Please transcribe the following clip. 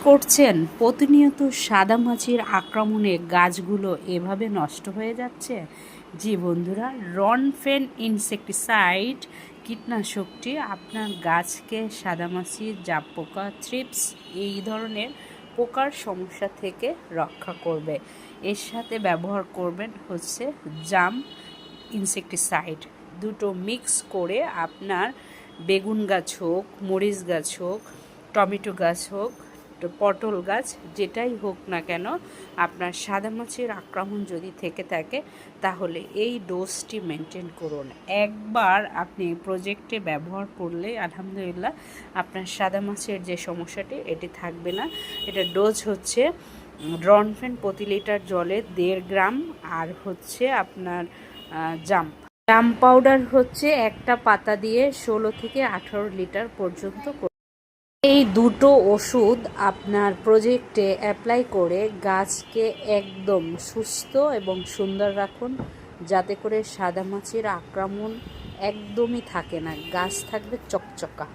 করছেন প্রতিনিয়ত সাদামাছির আক্রমণে গাছগুলো এভাবে নষ্ট হয়ে যাচ্ছে? জি বন্ধুরা, রনফেন ইনসেক্টিসাইড কীটনাশকটি আপনার গাছকে সাদামাছি, জাপ পোকা, থ্রিপস এই ধরনের পোকার সমস্যা থেকে রক্ষা করবে। এর সাথে ব্যবহার করবেন হচ্ছে জাম ইনসেক্টিসাইড। দুটো মিক্স করে আপনার বেগুন গাছ হোক, মরিচ গাছ হোক, টমেটো গাছ হোক, পটল গাছ যেটাই হোক না কেন, আপনার সাদামাছির আক্রমণ যদি থেকে থাকে তাহলে এই ডোজটি মেনটেন করুন। একবার আপনি প্রজেক্টে ব্যবহার করলে আলহামদুলিল্লাহ আপনার সাদামাছির যে সমস্যাটি এটি থাকবে না। এটা ডোজ হচ্ছে রনফেন প্রতি লিটার জলে 1.5 গ্রাম, আর হচ্ছে আপনার জাম পাউডার হচ্ছে একটা পাতা দিয়ে 16 থেকে 18 লিটার পর্যন্ত। এই দুটো ওষুধ আপনার প্রজেক্টে অ্যাপ্লাই করে গাছকে একদম সুস্থ এবং সুন্দর রাখুন, যাতে করে সাদামাছির আক্রমণ একদমই থাকে না, গাছ থাকবে চকচকা।